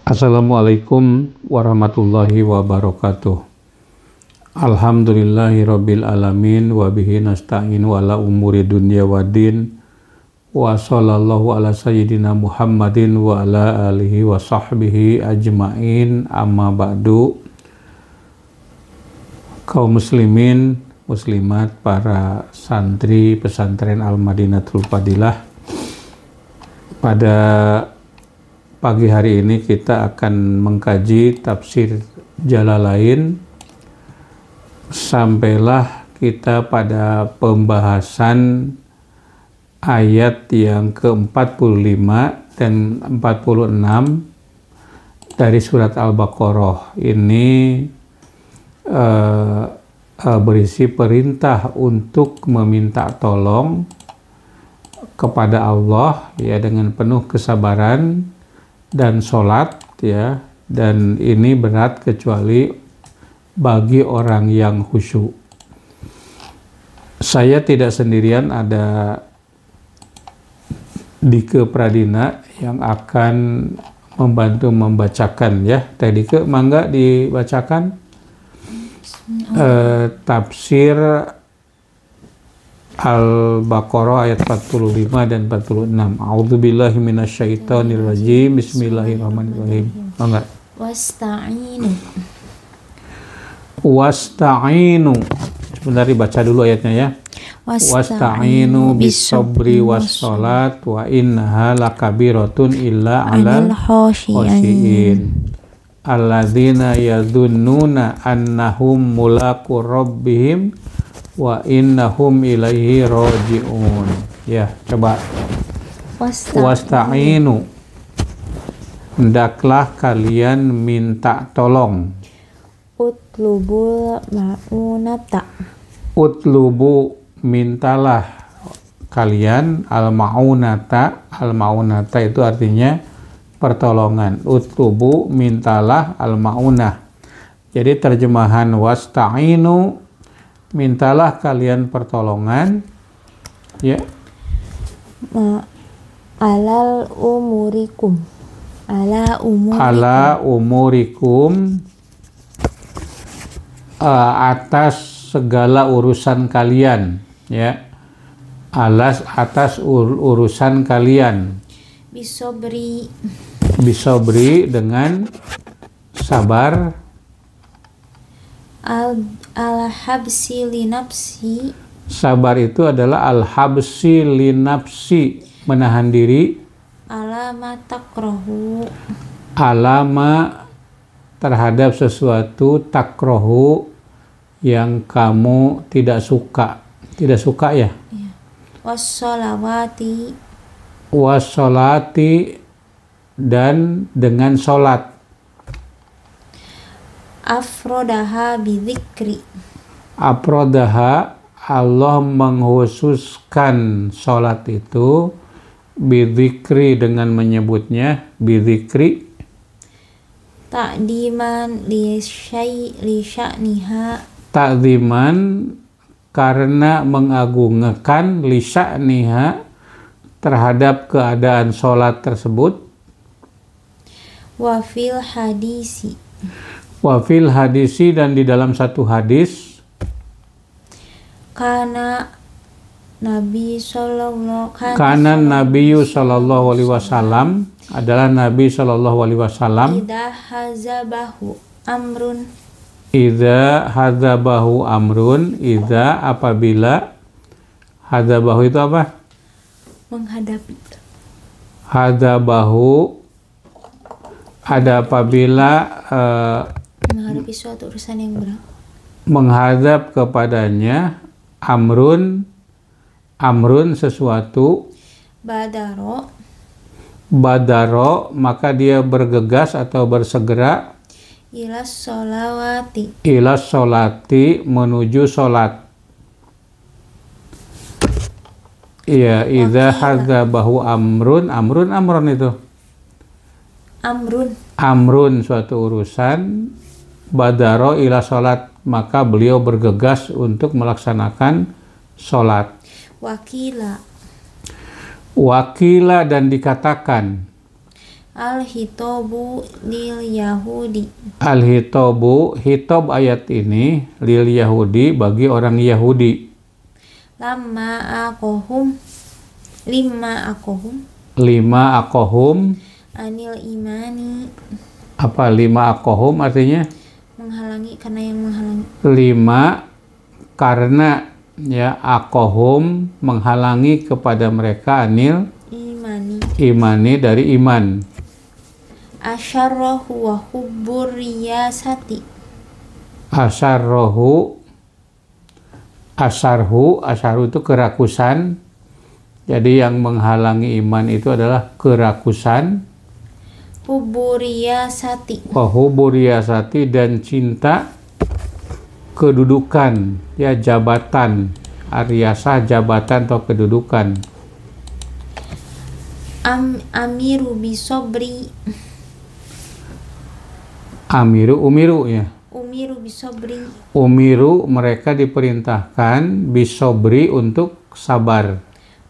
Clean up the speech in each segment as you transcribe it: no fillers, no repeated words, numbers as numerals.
Assalamualaikum warahmatullahi wabarakatuh. Alhamdulillahirabbil alamin wa bihi nasta'in wa ala umuri dunya waddin wa sallallahu ala sayyidina Muhammadin wa ala alihi wa sahbihi ajmain, amma ba'du. Kaum muslimin, muslimat, para santri pesantren Al-Madinatul Fadilah, pada pagi hari ini kita akan mengkaji tafsir Jalalain. Sampailah kita pada pembahasan ayat yang ke-45 dan 46 dari surat Al-Baqarah. Ini berisi perintah untuk meminta tolong kepada Allah ya, dengan penuh kesabaran dan sholat ya, dan ini berat kecuali bagi orang yang khusyuk. Saya tidak sendirian, ada Dike Pradina yang akan membantu membacakan ya. Teh Dike, mangga dibacakan tafsir Al-Baqarah ayat 45 dan 46. A'udzubillahi minasyaitonirrajim. Bismillahirrahmanirrahim. Enggak. Wasta'inu. Sebentar dibaca dulu ayatnya ya. Wasta'inu bis-sabri was-salat wa innaha lakabiratun illa 'alal khashiyin. Alladzina yadhunnuna annahum mulaqu rabbihim wa innahum ilaihi raji'un. Ya, coba. Wasta'inu. Hendaklah kalian minta tolong. Utlubul ma'unata. Utlubu, mintalah kalian al-ma'unata. Al-ma'unata itu artinya pertolongan. Utlubu, mintalah al-ma'unah. Jadi terjemahan wasta'inu, mintalah kalian pertolongan ya, Ala umurikum atas segala urusan kalian ya, atas urusan kalian. Bisobri dengan sabar. Al-habsi linapsi. Sabar itu adalah al-habsi linapsi, menahan diri. Alama takrohu. Alama, terhadap sesuatu, takrohu, yang kamu tidak suka. Tidak suka ya. Wassolati, dan dengan sholat. Afrodaha bidzikri. Afrodaha, Allah menghususkan sholat itu bidzikri, dengan menyebutnya bidzikri. Ta'diman li sya'niha. Ta'diman, karena mengagungkan, li sya'niha, terhadap keadaan sholat tersebut. Wafil hadisi. Wafil hadisi, dan di dalam satu hadis. Karena Nabi Sallallahu Alaihi Wasallam adalah Nabi Sallallahu Alaihi Wasallam. Idza hadzabahu amrun. Idza, apabila. Hadzabahu itu apa? Menghadapi. Hadzabahu, ada apabila menghadapi suatu urusan yang berat. Menghadap kepadanya, amrun sesuatu. Badaro, maka dia bergegas atau bersegera. Ilas solati, menuju solat. Iya, idza hadzabahu amrun itu. Amrun suatu urusan. Badaro ila solat, maka beliau bergegas untuk melaksanakan solat. Wakila, Wakila, dan dikatakan. Al-hitobu lil Yahudi. Al-hitobu, hitob ayat ini lil Yahudi bagi orang Yahudi. Lima akohum anil imani. Apa lima akohum artinya? Menghalangi, karena yang menghalangi. Lima karena ya akohum menghalangi kepada mereka anil imani dari iman. Asyarrohu wa hubbur riyasati. Asyarrohu itu kerakusan. Jadi yang menghalangi iman itu adalah kerakusan. Huburiyasati. Huburiyasati dan cinta kedudukan, ya jabatan. Ariyasah jabatan atau kedudukan. Amiru bisobri. Umiru ya. Umiru bisobri. Umiru mereka diperintahkan bisobri untuk sabar.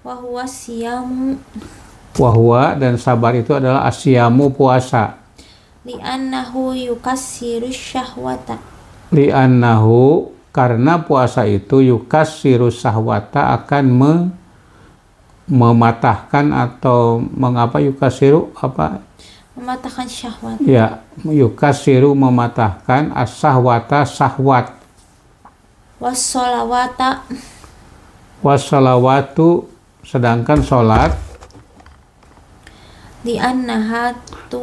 Wahuwa siyamu. Wahwa dan sabar itu adalah asyamu puasa. Li'annahu yukassiru syahwata. Li'annahu karena puasa itu yukassiru syahwata akan mematahkan atau mengapa yukassiru apa? Mematahkan syahwat. Ya, yukassiru mematahkan as-syahwata syahwat. Wassolawata. Wassalawatu sedangkan sholat.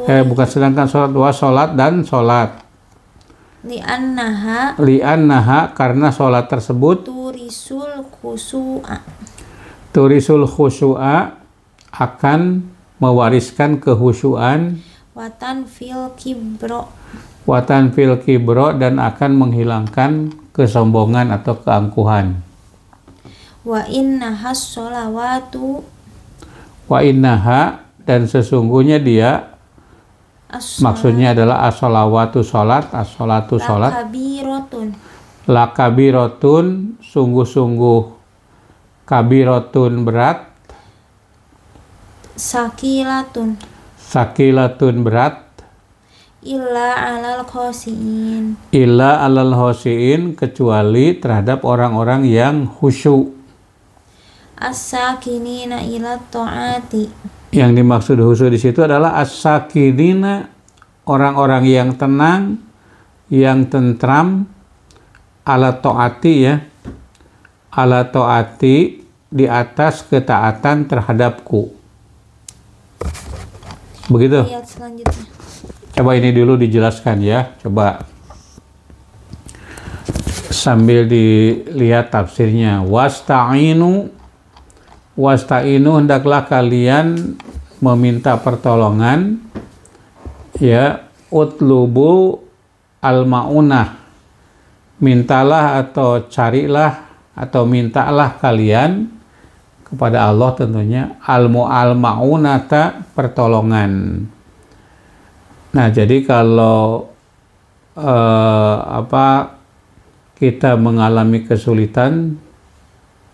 Bukan sedangkan sholat, sholat dan sholat. Li'annaha karena sholat tersebut turisul khusu'a akan mewariskan kehusuan. Watan fil kibro dan akan menghilangkan kesombongan atau keangkuhan. Wa innaha dan sesungguhnya dia maksudnya adalah as-sholawatu sholat, as-sholatu sholat. Lakabiratun sungguh-sungguh kabirotun berat. Sakilatun berat. Illa alal khosiin kecuali terhadap orang-orang yang khusyuk. As-sakinina ila ta'ati. Yang dimaksud khusyuk di situ adalah as-sakinina, orang-orang yang tenang, yang tentram, ala ta'ati ya. Ala ta'ati di atas ketaatan terhadapku. Begitu. Ayat selanjutnya. Coba ini dulu dijelaskan ya. Coba sambil dilihat tafsirnya. Wasta'inu hendaklah kalian meminta pertolongan ya, utlubu al-ma'unah, mintalah atau carilah atau mintalah kalian kepada Allah tentunya al-ma'unata pertolongan. Nah, jadi kalau kita mengalami kesulitan,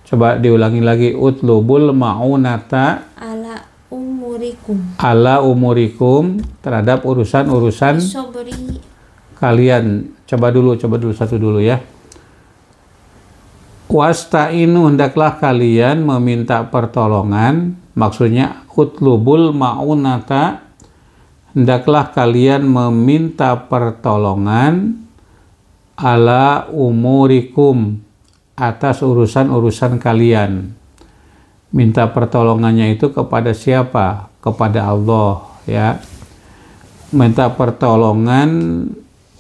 coba diulangi lagi, utlubul ma'unata ala umurikum terhadap urusan-urusan kalian. Coba dulu satu dulu ya. Wasta'inu hendaklah kalian meminta pertolongan, maksudnya utlubul ma'unata hendaklah kalian meminta pertolongan ala umurikum atas urusan-urusan kalian. Minta pertolongannya itu kepada siapa? Kepada Allah ya. Minta pertolongan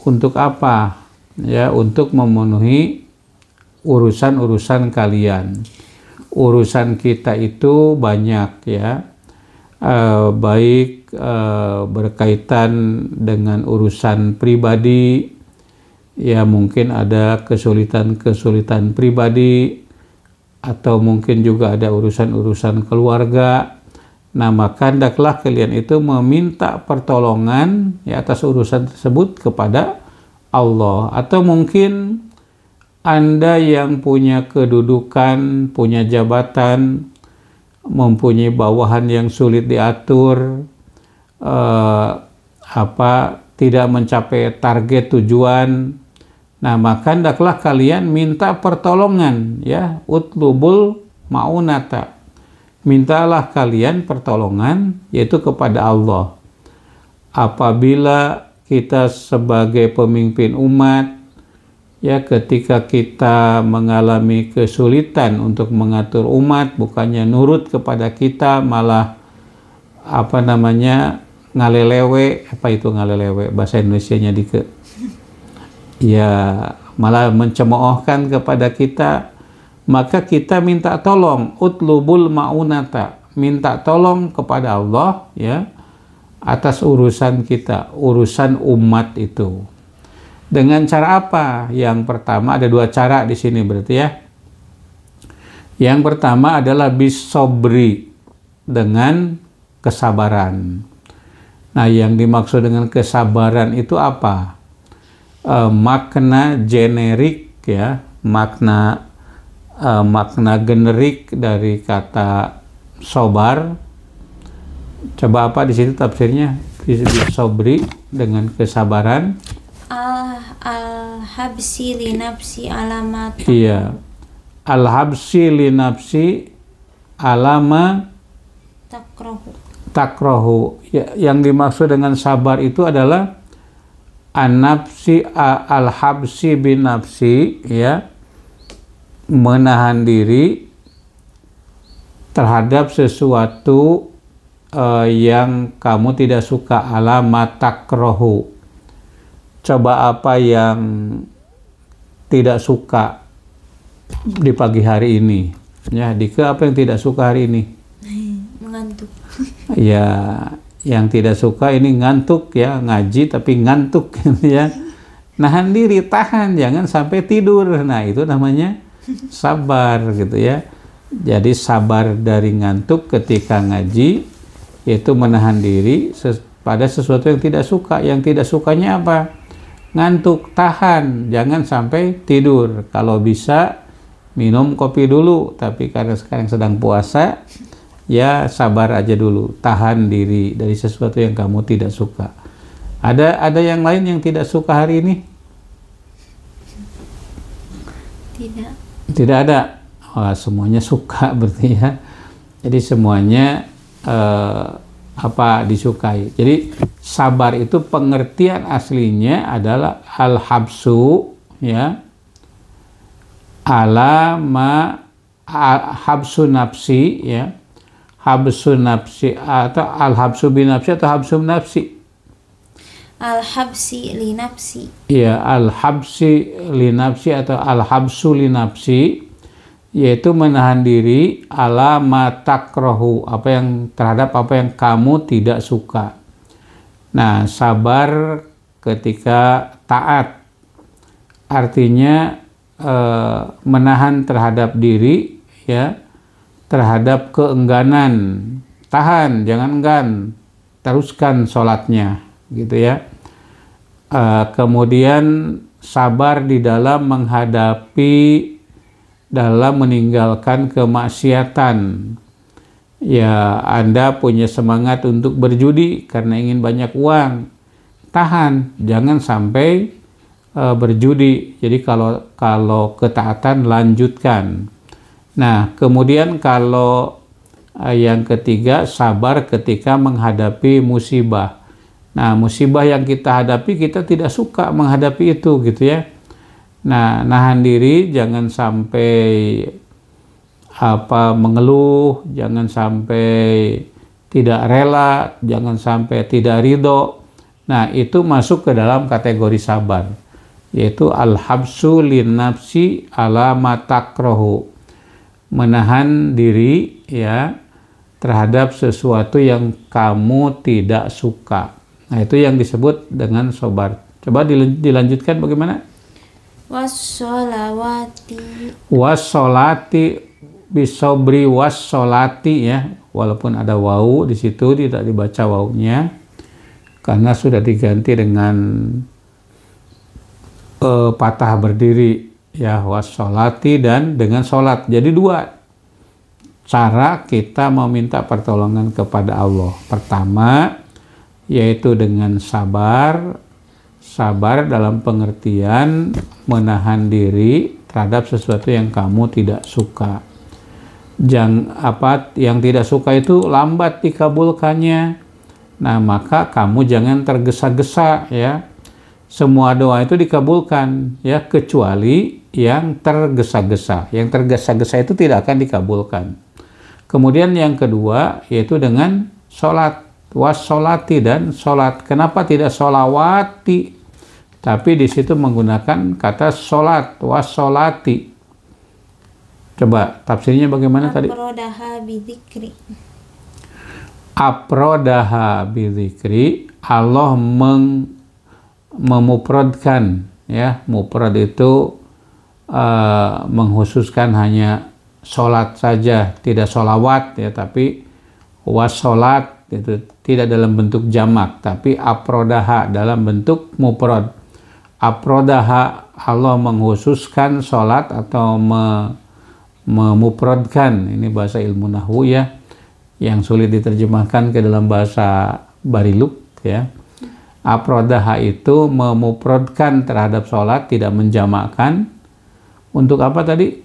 untuk apa? Ya, untuk memenuhi urusan-urusan kalian. Urusan kita itu banyak ya. Baik berkaitan dengan urusan pribadi, ya mungkin ada kesulitan pribadi, atau mungkin juga ada urusan-urusan keluarga. Nah, maka hendaklah kalian itu meminta pertolongan ya atas urusan tersebut kepada Allah. Atau mungkin Anda yang punya kedudukan, punya jabatan, mempunyai bawahan yang sulit diatur, tidak mencapai target tujuan. Nah, maka hendaklah kalian minta pertolongan, ya, utlubul ma'unata. Mintalah kalian pertolongan, yaitu kepada Allah. Apabila kita sebagai pemimpin umat, ya, ketika kita mengalami kesulitan untuk mengatur umat, bukannya nurut kepada kita, malah ngalelewe. Apa itu ngalelewe bahasa Indonesianya, Dike? Ya, malah mencemoohkan kepada kita, maka kita minta tolong, utlubul ma'unata, minta tolong kepada Allah, ya, atas urusan kita, urusan umat itu. Dengan cara apa? Yang pertama, ada dua cara di sini berarti, ya. Yang pertama adalah bisobri, dengan kesabaran. Nah, yang dimaksud dengan kesabaran itu apa? Makna generik, ya, makna generik dari kata sobar. Coba apa di situ tafsirnya? Bisobri, dengan kesabaran. Al-habsi li nafsi alamat. Iya. Al-habsi li nafsi alama takrohu. Ya, yang dimaksud dengan sabar itu adalah an-nafsi al-habsi bin nafsi, ya, menahan diri terhadap sesuatu yang kamu tidak suka, alamat takrohu. Coba apa yang tidak suka di pagi hari ini, ya, Dika, apa yang tidak suka hari ini? Mengantuk. Ya, yang tidak suka ini ngantuk, ya, ngaji tapi ngantuk, ya. Nahan diri, tahan, jangan sampai tidur. Nah, itu namanya sabar, gitu, ya. Jadi sabar dari ngantuk ketika ngaji, yaitu menahan diri pada sesuatu yang tidak suka. Yang tidak sukanya apa? Ngantuk, tahan, jangan sampai tidur. Kalau bisa minum kopi dulu, tapi karena sekarang sedang puasa, ya sabar aja dulu, tahan diri dari sesuatu yang kamu tidak suka. Ada yang lain yang tidak suka hari ini? Tidak ada. Wah, semuanya suka berarti, ya. Jadi semuanya disukai. Jadi sabar itu pengertian aslinya adalah al-habsu, ya, habsu nafsi, ya, habsu nafsi, atau al-habsu bin nafsi, atau habsu nafsi. Al-habsi li nafsi. Ya, al-habsi li nafsi atau al-habsu li nafsi, yaitu menahan diri ala ma takrohu, terhadap apa yang kamu tidak suka. Nah, sabar ketika taat artinya menahan terhadap diri, ya, terhadap keengganan. Tahan, jangan enggan, teruskan sholatnya, gitu, ya. Kemudian sabar di dalam meninggalkan kemaksiatan. Ya, Anda punya semangat untuk berjudi karena ingin banyak uang, tahan, jangan sampai berjudi. Jadi kalau ketaatan, lanjutkan. Nah, kemudian kalau yang ketiga, sabar ketika menghadapi musibah. Nah, musibah yang kita hadapi, kita tidak suka menghadapi itu, gitu, ya. Nah, nahan diri, jangan sampai mengeluh, jangan sampai tidak rela, jangan sampai tidak ridho. Nah, itu masuk ke dalam kategori sabar, yaitu al-habsu lin nafsi ala ma takrohu, menahan diri, ya, terhadap sesuatu yang kamu tidak suka. Nah, itu yang disebut dengan sabar. Coba dilanjutkan bagaimana? Wassolati bisobri wassolati, ya, walaupun ada wawu di situ tidak dibaca wawunya karena sudah diganti dengan patah berdiri, ya, wassolati dan dengan sholat. Jadi dua cara kita meminta pertolongan kepada Allah. Pertama, yaitu dengan sabar. Sabar dalam pengertian menahan diri terhadap sesuatu yang kamu tidak suka. Yang tidak suka itu lambat dikabulkannya. Nah, maka kamu jangan tergesa-gesa ya. Semua doa itu dikabulkan ya, kecuali yang tergesa-gesa. Yang tergesa-gesa itu tidak akan dikabulkan. Kemudian yang kedua yaitu dengan sholat, wassolati, dan sholat. Kenapa tidak sholawati? Tapi di situ menggunakan kata sholat, wassolati. Coba tafsirnya bagaimana tadi? Aprodaha bidzikri. Aprodaha bidzikri, Allah memuprodkan ya. Muprod itu menghususkan hanya sholat saja, tidak sholawat ya, tapi wassolat itu tidak dalam bentuk jamak, tapi aprodaha dalam bentuk muprod. Aprodaha, Allah menghususkan sholat atau memuprodkan. Ini bahasa ilmu nahwu ya, yang sulit diterjemahkan ke dalam bahasa bariluk ya. Aprodaha itu memuprodkan terhadap sholat, tidak menjamakkan. Untuk apa tadi?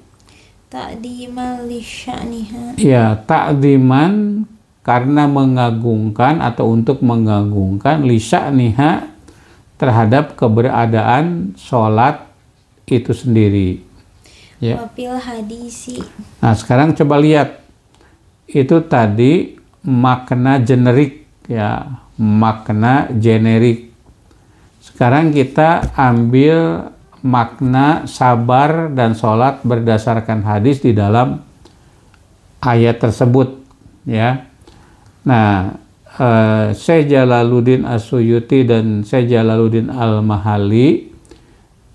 Ta'diman li sya'niha. Ya, ta'diman karena mengagungkan atau untuk mengagungkan, li sya'niha terhadap keberadaan sholat itu sendiri. Ya. Wafil hadisi. Nah, sekarang coba lihat. Itu tadi makna generik ya, makna generik. Sekarang kita ambil makna sabar dan sholat berdasarkan hadis di dalam ayat tersebut ya. Nah, Syekh Jalaluddin As-Suyuti dan Syekh Jalaluddin Al-Mahali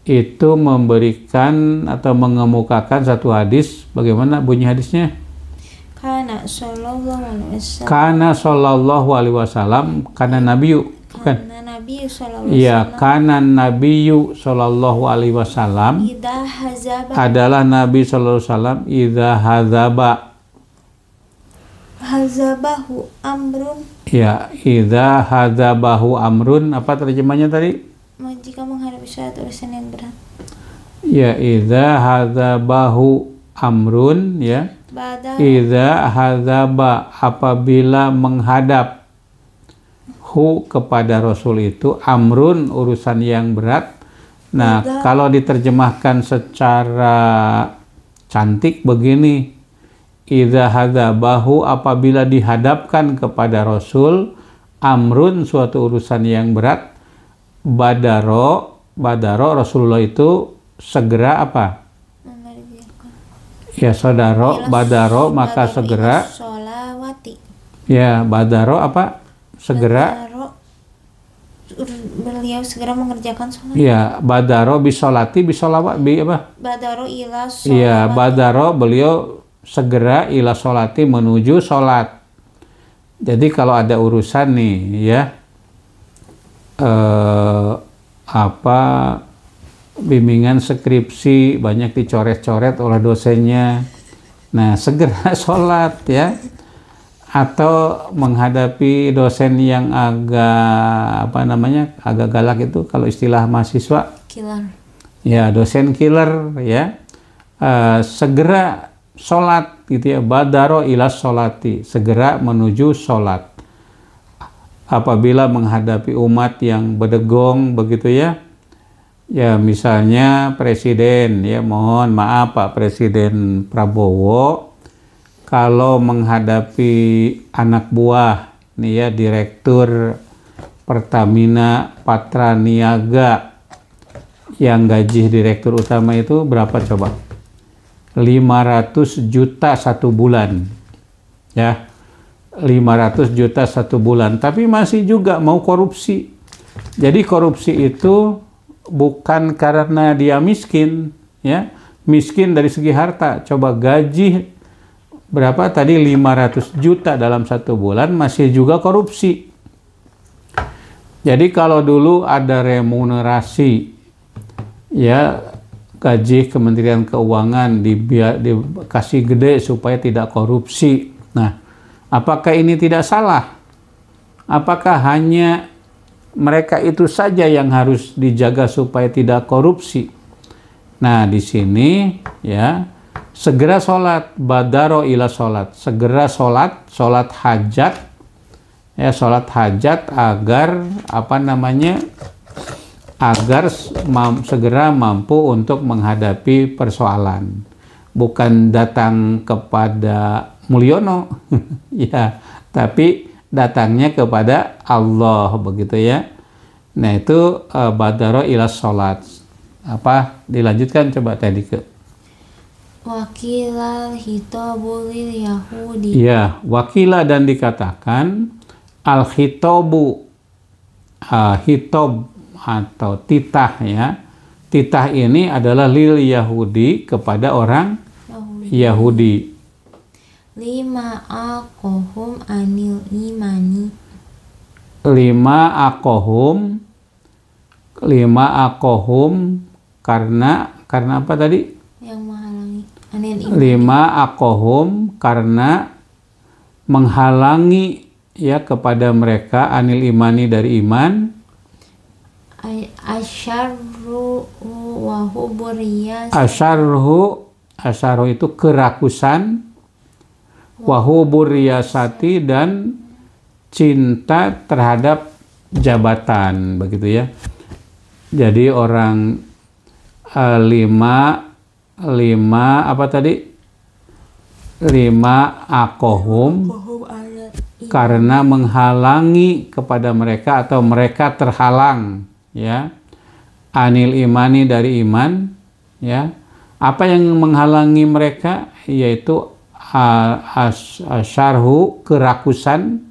itu memberikan atau mengemukakan satu hadis. Bagaimana bunyi hadisnya? Kana sallallahu alaihi wasallam. Kana sallallahu alaihi wasallam, kana nabiyyu, bukan? Kana Nabi sallallahu alaihi Iya, wasallam. kana nabiyyu sallallahu alaihi wasallam. Idza hazaba. Adalah Nabi sallallahu alaihi wasallam idza hadzaba. Hazabahu amrun. Ya, idza hadzabahu amrun, apa terjemahnya tadi? Jika menghadapi suatu urusan yang berat. Ya, idza hadzabahu amrun ya. Idza hadzaba, apabila menghadap hu kepada Rasul itu amrun, urusan yang berat. Nah, kalau diterjemahkan secara cantik begini, idza hadzabahu, apabila dihadapkan kepada Rasul amrun, suatu urusan yang berat, badaro Rasulullah itu segera apa? Ya, saudara, badaro maka segera. Sholawati. Ya, badaro apa? Segera. Beliau segera mengerjakan sholat. Ya, badaro bisolati, bisolawat, apa? Badaro ila sholawati. Ya, badaro beliau segera ila sholati, menuju sholat. Jadi kalau ada urusan nih ya, bimbingan skripsi banyak dicoret-coret oleh dosennya, nah segera sholat ya. Atau menghadapi dosen yang agak agak galak, itu kalau istilah mahasiswa Killer. ya, dosen killer ya, segera sholat gitu ya. Badaro ila sholati, segera menuju sholat. Apabila menghadapi umat yang berdegong begitu ya. Ya, misalnya presiden ya, mohon maaf Pak Presiden Prabowo, kalau menghadapi anak buah nih ya, Direktur Pertamina Patraniaga, yang gaji direktur utama itu berapa coba? 500 juta satu bulan ya, 500 juta satu bulan, tapi masih juga mau korupsi. Jadi korupsi itu bukan karena dia miskin ya, miskin dari segi harta. Coba gaji berapa tadi, 500 juta dalam satu bulan, masih juga korupsi. Jadi kalau dulu ada remunerasi ya, gaji Kementerian Keuangan dikasih gede supaya tidak korupsi. Nah, apakah ini tidak salah? Apakah hanya mereka itu saja yang harus dijaga supaya tidak korupsi? Nah, di sini ya, segera sholat, badaro ila sholat, segera sholat hajat, ya sholat hajat agar agar segera mampu untuk menghadapi persoalan, bukan datang kepada Mulyono, ya, tapi datangnya kepada Allah, begitu ya. Nah itu badaro ila sholat. Apa dilanjutkan coba tadi ke Wakilal hitobulil Yahudi. ya, wakila dan dikatakan al hitobu, hitob atau titah ya, titah ini adalah lil Yahudi, kepada orang Yahudi. Lima akohum anil imani. Lima akohum karena apa tadi? Yang menghalangi anil imani. Lima akohum karena menghalangi ya kepada mereka anil imani dari iman. Asyarru wa huburiyas. Asyarhu itu kerakusan, wa huburiyasati dan cinta terhadap jabatan, begitu ya. Jadi orang lima apa tadi? Lima akohum karena menghalangi kepada mereka atau mereka terhalang ya, anil imani dari iman ya. Apa yang menghalangi mereka? Yaitu asyarhu, kerakusan.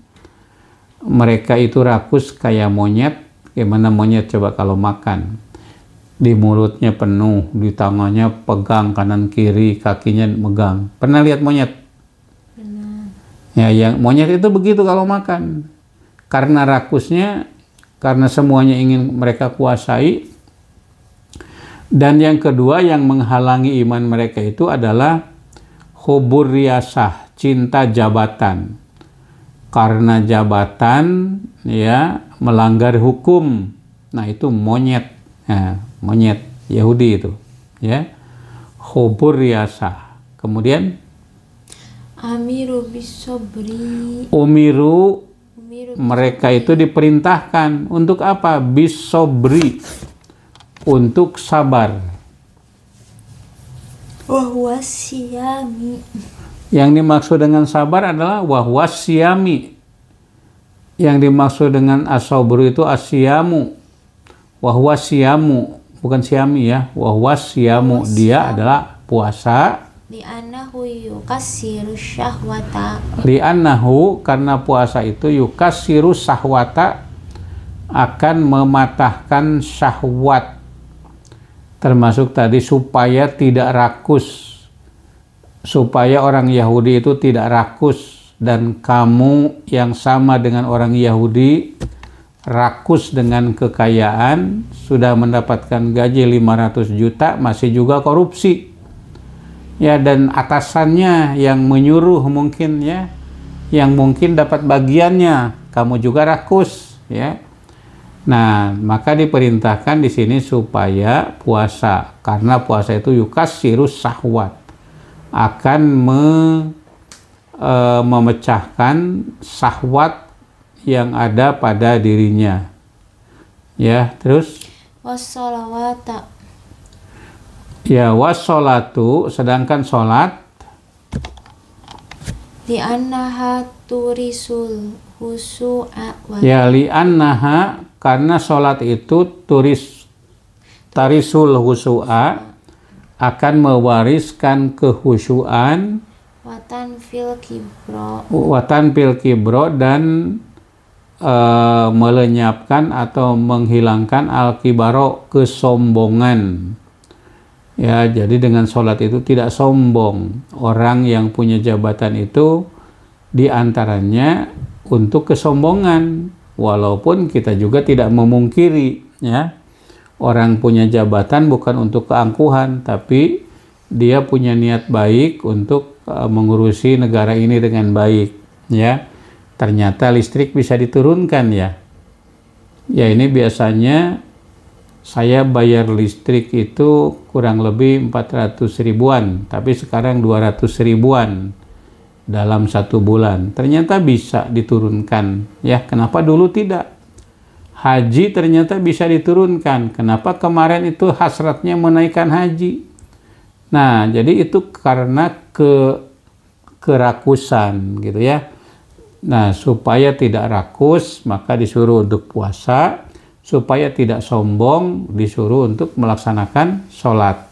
Mereka itu rakus kayak monyet. Gimana monyet coba kalau makan? Di mulutnya penuh, di tangannya pegang kanan kiri, kakinya megang. Pernah lihat monyet? Benar. Ya, yang monyet itu begitu kalau makan. Karena rakusnya, karena semuanya ingin mereka kuasai. Dan yang kedua yang menghalangi iman mereka itu adalah hubur riyasah, cinta jabatan. Karena jabatan ya melanggar hukum. Nah, itu monyet. Nah, monyet Yahudi itu ya. Hubur riyasah. Kemudian Amiru bisobri. umiru, mereka itu diperintahkan untuk apa? Bisobri, untuk sabar. Wahwasiyami. Yang dimaksud dengan sabar adalah wahwasyami. Yang dimaksud dengan asobru itu asyamu. Wahwasyamu, bukan syami ya. Wahwasyamu, dia adalah puasa. Li'annahu yukasiru syahwata. Li'annahu, karena puasa itu yukasiru syahwata, akan mematahkan syahwat. Termasuk tadi supaya tidak rakus. Supaya orang Yahudi itu tidak rakus. Dan kamu yang sama dengan orang Yahudi, rakus dengan kekayaan, sudah mendapatkan gaji 500 juta, masih juga korupsi. Ya, dan atasannya yang menyuruh mungkin ya, yang mungkin dapat bagiannya, kamu juga rakus ya. Nah, maka diperintahkan di sini supaya puasa, karena puasa itu yukasirus syahwat, akan memecahkan syahwat yang ada pada dirinya. Ya, terus Wassalawata. ya, wassolatu, sedangkan sholat Li'annaha turisul husu'a wa. ya, li'annaha, karena sholat itu tarisul husu'a, akan mewariskan kehusuan, Watan fil kibro, dan melenyapkan atau menghilangkan al-kibaro, kesombongan. Ya, jadi dengan sholat itu tidak sombong. Orang yang punya jabatan itu diantaranya untuk kesombongan. Walaupun kita juga tidak memungkiri ya, orang punya jabatan bukan untuk keangkuhan, tapi dia punya niat baik untuk mengurusi negara ini dengan baik ya. ternyata listrik bisa diturunkan ya. Ya ini biasanya saya bayar listrik itu kurang lebih 400 ribuan, tapi sekarang 200 ribuan dalam 1 bulan. Ternyata bisa diturunkan ya, kenapa dulu tidak? Haji ternyata bisa diturunkan, kenapa kemarin itu hasratnya menaikkan haji? Nah, jadi itu karena kerakusan gitu ya. Nah, supaya tidak rakus maka disuruh untuk puasa, supaya tidak sombong disuruh untuk melaksanakan sholat.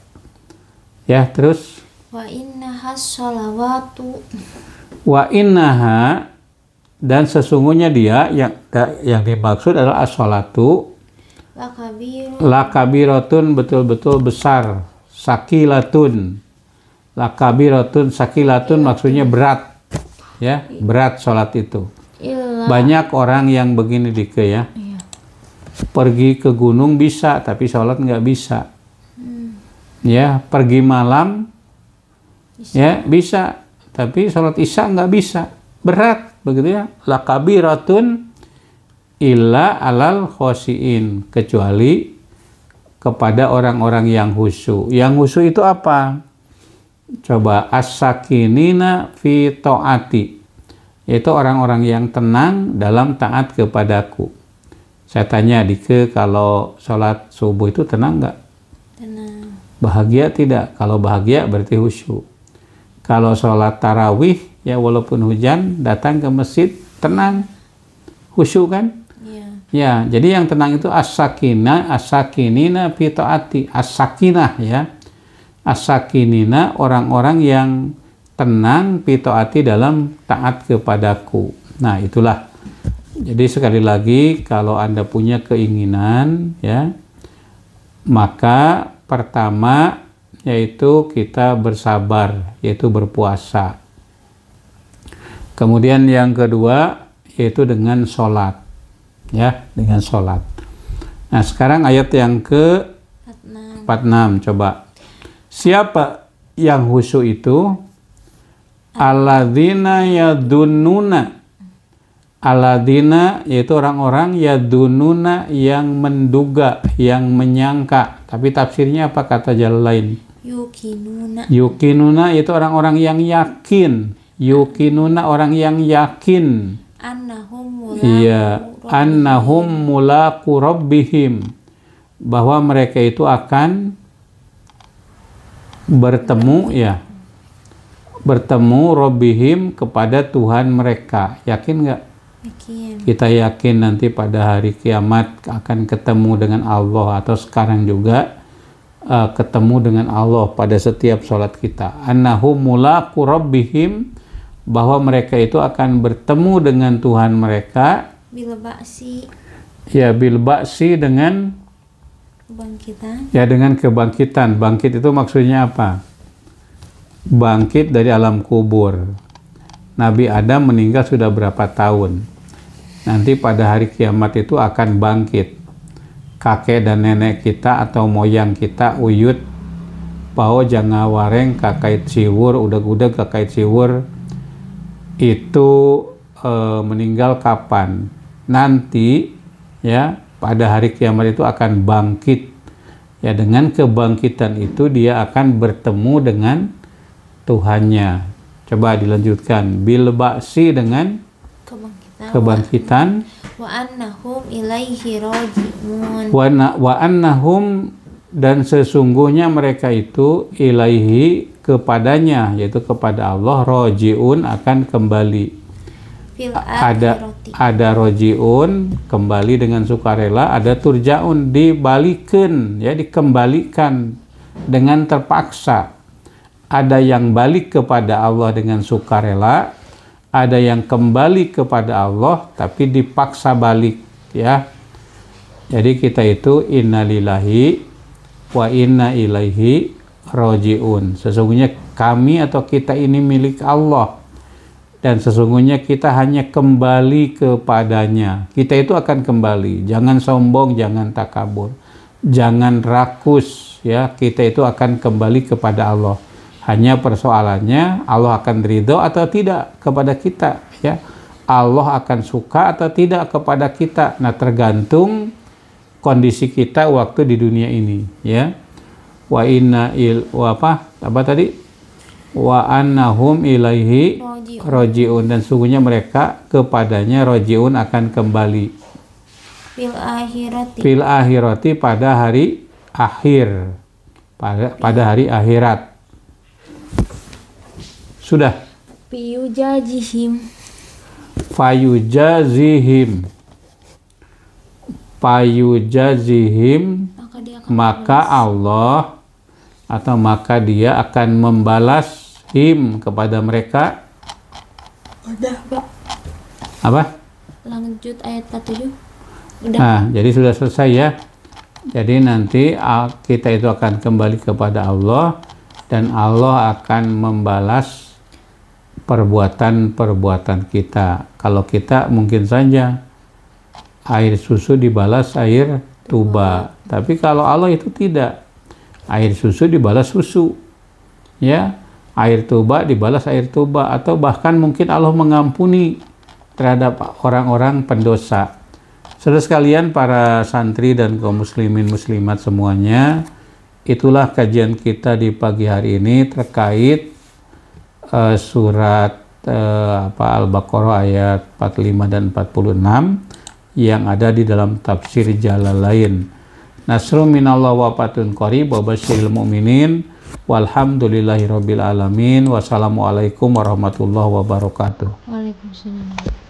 Ya, terus Wa innaha sholawatu. Wa innaha, dan sesungguhnya dia yang dimaksud adalah as-sholatu lakabiratun, betul-betul besar, sakilatun. Lakabiratun sakilatun maksudnya berat. Ya, berat sholat itu. Banyak orang yang begini dike ya. Pergi ke gunung bisa, tapi sholat nggak bisa. Ya, pergi malam ya bisa, tapi sholat isya nggak bisa. Berat, begitu ya. Lakabiratun illa alal khosiin, kecuali kepada orang-orang yang khusyuk. Yang khusyuk itu apa? Coba as-sakinina fi ta'ati, yaitu orang-orang yang tenang dalam taat kepadaku. Saya tanya Dike, kalau sholat subuh itu tenang nggak? Tenang. Bahagia tidak? Kalau bahagia berarti khusyuk. Kalau sholat tarawih ya walaupun hujan datang ke masjid tenang, khusyuk kan? Ya, jadi yang tenang itu as-sakinah, as-sakinina fi ta'ati, as-sakinah ya. As-sakinina, orang-orang yang tenang fi ta'ati, dalam taat kepadaku. Nah, itulah. Jadi sekali lagi, kalau Anda punya keinginan ya, maka pertama yaitu kita bersabar, yaitu berpuasa. Kemudian yang kedua yaitu dengan sholat. Ya, dengan sholat. Nah, sekarang ayat yang ke 46 coba. Siapa yang khusyuk itu? Alladzina yadunnuna. Alladzina yaitu orang-orang yadununa, yang menduga, yang menyangka. Tapi tafsirnya apa kata Jalalain? Yukinuna. Yukinuna itu orang-orang yang yakin. Yukinuna orang yang yakin. Annahum mulaqu rabbihim, bahwa mereka itu akan bertemu ya, bertemu rabbihim, kepada Tuhan mereka. Yakin nggak? Yakin. Kita yakin nanti pada hari kiamat akan ketemu dengan Allah, atau sekarang juga ketemu dengan Allah pada setiap sholat kita. Annahum mulaqu rabbihim, bahwa mereka itu akan bertemu dengan Tuhan mereka. Bil ba'si. Ya, bil ba'si, dengan kebangkitan. Ya, dengan kebangkitan. Bangkit itu maksudnya apa? Bangkit dari alam kubur. Nabi Adam meninggal sudah berapa tahun? Nanti pada hari kiamat itu akan bangkit. Kakek dan nenek kita atau moyang kita, uyut, pao jangan wareng, kakait siwur, udah kakait siwur, itu meninggal kapan? Nanti ya, pada hari kiamat itu akan bangkit. Ya, dengan kebangkitan itu dia akan bertemu dengan Tuhannya. Coba dilanjutkan. Bil ba'si, dengan kebangkitan. Wa annahum ilaihi raji'un. Wa annahum, dan sesungguhnya mereka itu ilaihi, kepadanya, yaitu kepada Allah, raji'un, akan kembali. Ada rojiun, kembali dengan sukarela, ada turjaun, dibalikan, ya, dikembalikan dengan terpaksa. Ada yang balik kepada Allah dengan sukarela, ada yang kembali kepada Allah tapi dipaksa balik, ya. Jadi kita itu innalillahi wa inna ilaihi rajiun. Sesungguhnya kami atau kita ini milik Allah, dan sesungguhnya kita hanya kembali kepadanya. Kita itu akan kembali. Jangan sombong, jangan takabur, jangan rakus, ya. Kita itu akan kembali kepada Allah. Hanya persoalannya Allah akan ridho atau tidak kepada kita, ya. Allah akan suka atau tidak kepada kita. Nah, tergantung kondisi kita waktu di dunia ini, ya. Wa apa tadi? Wa annahum ilaihi rojiun, dan sungguhnya mereka kepadanya rojiun akan kembali. Fil akhirati pada hari akhir, pada hari akhirat. Sudah. Fayujazihim, maka Allah atau maka dia akan membalas him kepada mereka. Udah, Pak. Apa? Lanjut ayat 47. Udah. Nah, jadi sudah selesai ya. Jadi nanti kita itu akan kembali kepada Allah dan Allah akan membalas perbuatan-perbuatan kita. Kalau kita mungkin saja air susu dibalas air tuba, tapi kalau Allah itu tidak. Air susu dibalas susu, ya. Air tuba dibalas air tuba, atau bahkan mungkin Allah mengampuni terhadap orang-orang pendosa. Saudara sekalian, para santri dan kaum muslimin muslimat semuanya, itulah kajian kita di pagi hari ini terkait surat Al-Baqarah ayat 45 dan 46 yang ada di dalam tafsir Jalalain. Nasrun minallah wa fatun qarib wa basyiril mu'minin walhamdulillahirabbil alamin. Wassalamualaikum warahmatullahi wabarakatuh. Waalaikumsalam.